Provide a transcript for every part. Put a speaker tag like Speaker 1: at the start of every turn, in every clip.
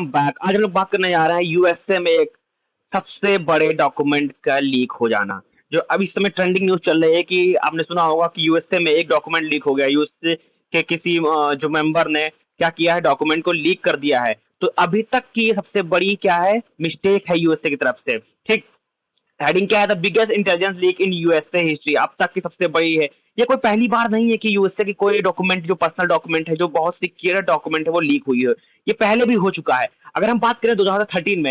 Speaker 1: Welcome back. आज हम लोग बात करने जा रहे हैं यूएसए में एक सबसे बड़े डॉक्यूमेंट का लीक हो जाना। जो अब इस समय ट्रेंडिंग न्यूज चल रही है कि आपने सुना होगा कि यूएसए में एक डॉक्यूमेंट लीक हो गया। यूएसए के किसी जो मेंबर ने क्या किया है, डॉक्यूमेंट को लीक कर दिया है। तो अभी तक की ये सबसे बड़ी क्या है, मिस्टेक है यूएसए की तरफ से। ठीक। हेडिंग क्या है, the biggest intelligence leak in USA history. अब तक की सबसे बड़ी है। ये कोई पहली बार नहीं है कि यूएसए की कोई डॉक्यूमेंट, जो पर्सनल डॉक्यूमेंट है, जो बहुत सिक्योर डॉक्यूमेंट है, वो लीक हुई है। ये पहले भी हो चुका है। अगर हम बात करें 2013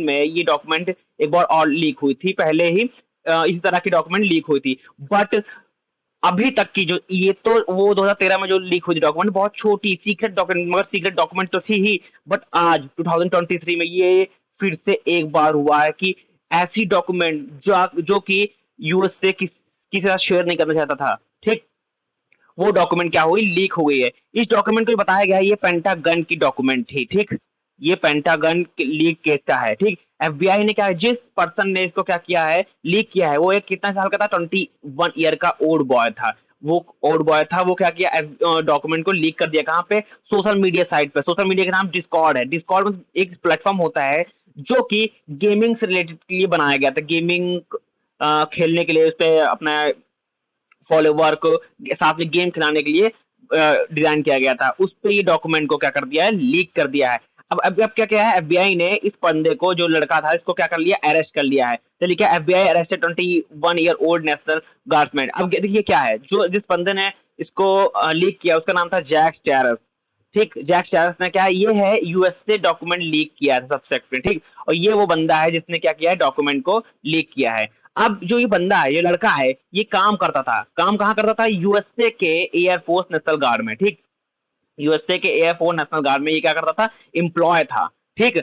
Speaker 1: में ये डॉक्यूमेंट एक बार और लीक हुई थी। पहले ही इसी तरह की डॉक्यूमेंट लीक हुई थी। बट अभी तक की जो ये, तो वो 2013 में जो लीक हुई थी डॉक्यूमेंट, बहुत छोटी सीक्रेट डॉक्यूमेंट, मगर सीक्रेट डॉक्यूमेंट तो थी ही। बट आज 2023 में ये फिर से एक बार हुआ है कि ऐसी डॉक्यूमेंट जो कि यूएसए किसी के साथ शेयर नहीं करना चाहता था। ठीक। वो डॉक्यूमेंट क्या हुई, लीक हो गई है। इस डॉक्यूमेंट को बताया गया है ये पेंटागन की डॉक्यूमेंट थी। ठीक। ये पेंटागन लीक केस का है। ठीक। एफबीआई ने क्या है, जिस पर्सन ने इसको क्या किया है, लीक किया है, वो एक कितना साल का था, 21 ईयर का ओल्ड बॉय था। वो ओल्ड बॉय था, वो क्या किया, डॉक्यूमेंट को लीक कर दिया। कहाँ पे, सोशल मीडिया साइट पे। सोशल मीडिया का नाम डिस्कॉर्ड है। डिस्कॉर्ड में एक प्लेटफॉर्म होता है जो कि गेमिंग से रिलेटेड के लिए बनाया गया था। गेमिंग खेलने के लिए उस पे अपना फॉलोवर को साथ में गेम खिलाने के लिए डिजाइन किया गया था। उस पे ये डॉक्यूमेंट को क्या कर दिया है, लीक कर दिया है। अब क्या क्या है, एफबीआई ने इस बंदे को, जो लड़का था, इसको क्या कर लिया, अरेस्ट कर लिया है। तो लिखा है FBI arrested 21 year old national Guardman. अब देखिए क्या है, जो जिस बंदे ने इसको लीक किया, उसका नाम था जैक स्टैरस। ठीक। जैक स्टैरस ने क्या है, ये है यूएस से डॉक्यूमेंट लीक किया था सबसे। ठीक। और ये वो बंदा है जिसने क्या किया है, डॉक्यूमेंट को लीक किया है। अब जो ये बंदा है, ये लड़का है, ये काम करता था, काम कहाँ करता था, यूएसए के एयरफोर्स नेशनल गार्ड में। ठीक। यूएसए के एयरफोर्स नेशनल गार्ड में ये क्या करता था, एम्प्लॉय था। ठीक।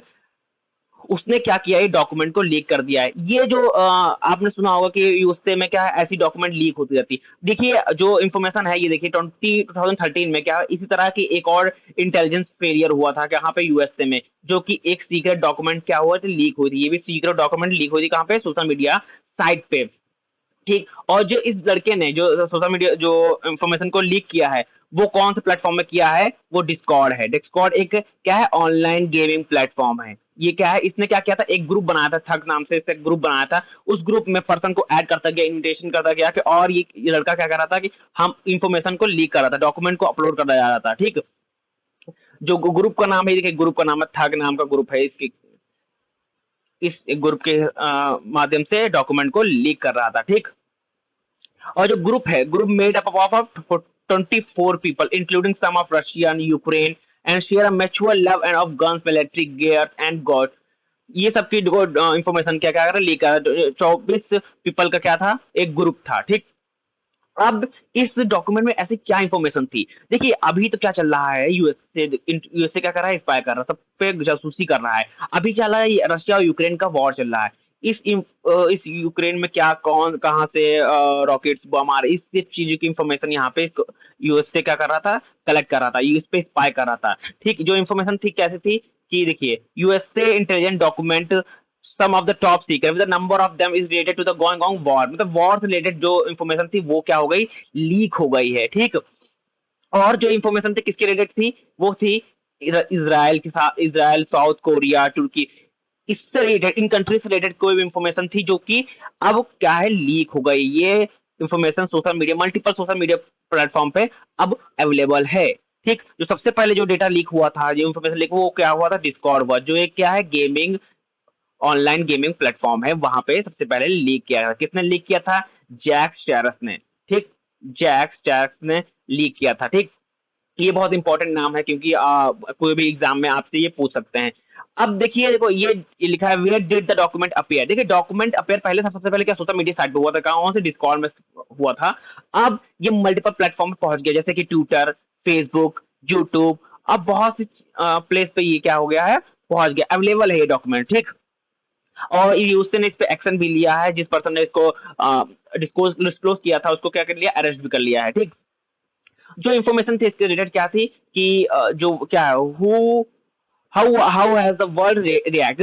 Speaker 1: उसने क्या किया, ये डॉक्यूमेंट को लीक कर दिया है। ये जो आपने सुना होगा कि यूएसए में क्या है, ऐसी डॉक्यूमेंट लीक होती रहती। देखिए जो इन्फॉर्मेशन है, ये देखिए 2013 में क्या इसी तरह की एक और इंटेलिजेंस फेलियर हुआ था, यहाँ पे यूएसए में, जो कि एक सीक्रेट डॉक्यूमेंट क्या हुआ थी, लीक हुई थी। ये भी सीक्रेट डॉक्यूमेंट लीक हुई थी, कहाँ पे, सोशल मीडिया साइट पे। ठीक। और जो इस लड़के ने जो सोशल मीडिया जो इंफॉर्मेशन को लीक किया है, वो कौन से प्लेटफॉर्म में किया है, वो डिस्कॉर्ड है। डिस्कॉर्ड एक क्या है, ऑनलाइन गेमिंग प्लेटफॉर्म है। ये क्या है, इसने क्या किया था, एक ग्रुप बनाया था, थग नाम से इसने ग्रुप बनाया था। उस ग्रुप में पर्सन को ऐड करता गया, इन्विटेशन करता गया कि, और ये लड़का क्या कर रहा था कि हम इंफॉर्मेशन को लीक कर रहा था, डॉक्यूमेंट को अपलोड करता जा रहा था। ठीक। जो ग्रुप का नाम है, देखिए ग्रुप का नाम है, थग नाम का ग्रुप है। इसकी इस ग्रुप के माध्यम से डॉक्यूमेंट को लीक कर रहा था। ठीक। और जो ग्रुप है, group made up of 24 people including some of Russia and Ukraine and share a mutual love and of guns, military gear and god. ये सब की इंफॉर्मेशन क्या क्या कर लीक कर, 24 पीपल का क्या था, एक ग्रुप था। ठीक। अब इस डॉक्यूमेंट में ऐसी क्या इंफॉर्मेशन थी, देखिए अभी तो क्या चल रहा है, यूएसए क्या कर रहा है, स्पाई कर रहा है, सब पे जासूसी कर रहा है। अभी क्या चल रहा है, रशिया और यूक्रेन का वॉर चल रहा है। इस यूक्रेन में क्या, कौन कहाँ से रॉकेट्स बम आ रहे, इस सब चीजों की इंफॉर्मेशन यहाँ पे यूएसए क्या कर रहा था, कलेक्ट कर रहा था, इस पे स्पाई कर रहा था। ठीक। जो इंफॉर्मेशन थी कैसे थी, कि देखिए USA intelligence document some of the top secret with the number of them is related to the going on war. मतलब वॉर से रिलेटेड जो इंफॉर्मेशन थी, वो क्या हो गई, लीक हो गई है। ठीक। और जो इंफॉर्मेशन थी किसके रिलेटेड थी, वो थी इसराइल के साथ, इसराइल, साउथ कोरिया, तुर्की, इससे रिलेटेड, इन कंट्री से रिलेटेड कोई भी इंफॉर्मेशन थी, जो कि अब क्या है, लीक हो गई। ये information social media, multiple social media platform पे अब अवेलेबल है। ठीक। जो सबसे पहले जो डेटा लीक हुआ था, जो इंफॉर्मेशन लीक, वो क्या हुआ था, डिस्कॉर्ड हुआ, जो एक क्या है, गेमिंग, ऑनलाइन गेमिंग प्लेटफॉर्म है, वहां पे सबसे पहले लीक किया था। किसने लीक किया था, जैक स्टैरस ने। ठीक। जैक स्टैरस ने लीक किया था। ठीक। ये बहुत इंपॉर्टेंट नाम है, क्योंकि कोई भी एग्जाम में आपसे ये पूछ सकते हैं। अब देखिए, देखो ये लिखा है, where did the document appear. देखिए डॉक्यूमेंट अपीयर पहले था, सबसे पहले क्या, सोशल मीडिया साइट पे हुआ था, कहाँ से, डिस्कॉर्ड में हुआ था। अब ये मल्टीपल प्लेटफॉर्म पे पहुंच गया, जैसे कि ट्विटर, फेसबुक, यूट्यूब। अब बहुत सी प्लेस पे ये क्या हो गया है, पहुंच गया, अवेलेबल है ये डॉक्यूमेंट। ठीक। और यूएसए ने इस पे एक्शन भी लिया है, जिस पर्सन ने इसको डिस्क्लोज किया था, उसको क्या कर लिया, अरेस्ट भी कर लिया है। ठीक। जो इन्फॉर्मेशन थी इसके रिलेटेड क्या थी, कि जो क्या है, who how how has the world react.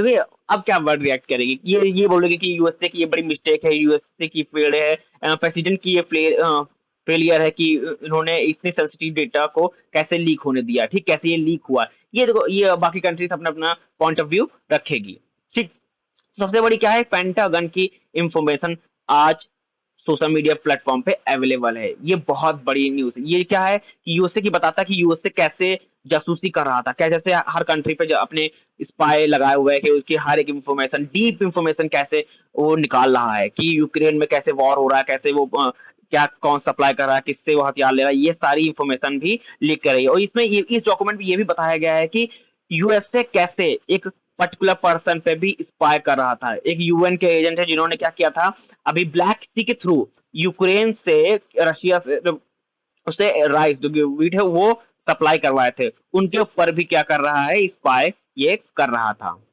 Speaker 1: अब क्या वर्ल्ड रिएक्ट करेगी, ये बोलोगे कि यूएसए की ये बड़ी मिस्टेक है, यूएसए की फेल है, प्रेसिडेंट की ये फेलियर है कि इन्होंने इतने सेंसिटिव डेटा को कैसे लीक होने दिया, ठीक? कैसे ये लीक हुआ? ये देखो, ये बाकी कंट्रीज़ अपना-अपना पॉइंट ऑफ व्यू रखेगी, ठीक? सबसे बड़ी क्या है, पेंटागन की इंफॉर्मेशन आज सोशल मीडिया प्लेटफॉर्म पे अवेलेबल है। ये बहुत बड़ी न्यूज़ है। ये क्या है कि यूएसए की बताता है कि यूएसए कैसे जासूसी कर रहा था। क्या जैसे हर कंट्री पे जो अपने स्पाई लगाए हुए है कि उसकी हर एक इंफॉर्मेशन, डीप इंफॉर्मेशन कैसे वो निकाल रहा है कि यूक्रेन में कैसे वॉर हो रहा है, कैसे वो क्या कौन सप्लाई कर रहा है, किससे वो हथियार ले रहा है, ये सारी इंफॉर्मेशन भी लीक कर रही है। और इसमें ये इस डॉक्यूमेंट में ये भी बताया गया है कि यूएसए कैसे एक पर्टिकुलर पर्सन पे भी स्पाई कर रहा था। एक यूएन के एजेंट है जिन्होंने क्या किया था, अभी ब्लैक सी के थ्रू यूक्रेन से रशिया से उसे राइस जो वीट है वो सप्लाई करवाए थे। उनके ऊपर भी क्या कर रहा है, स्पाई ये कर रहा था।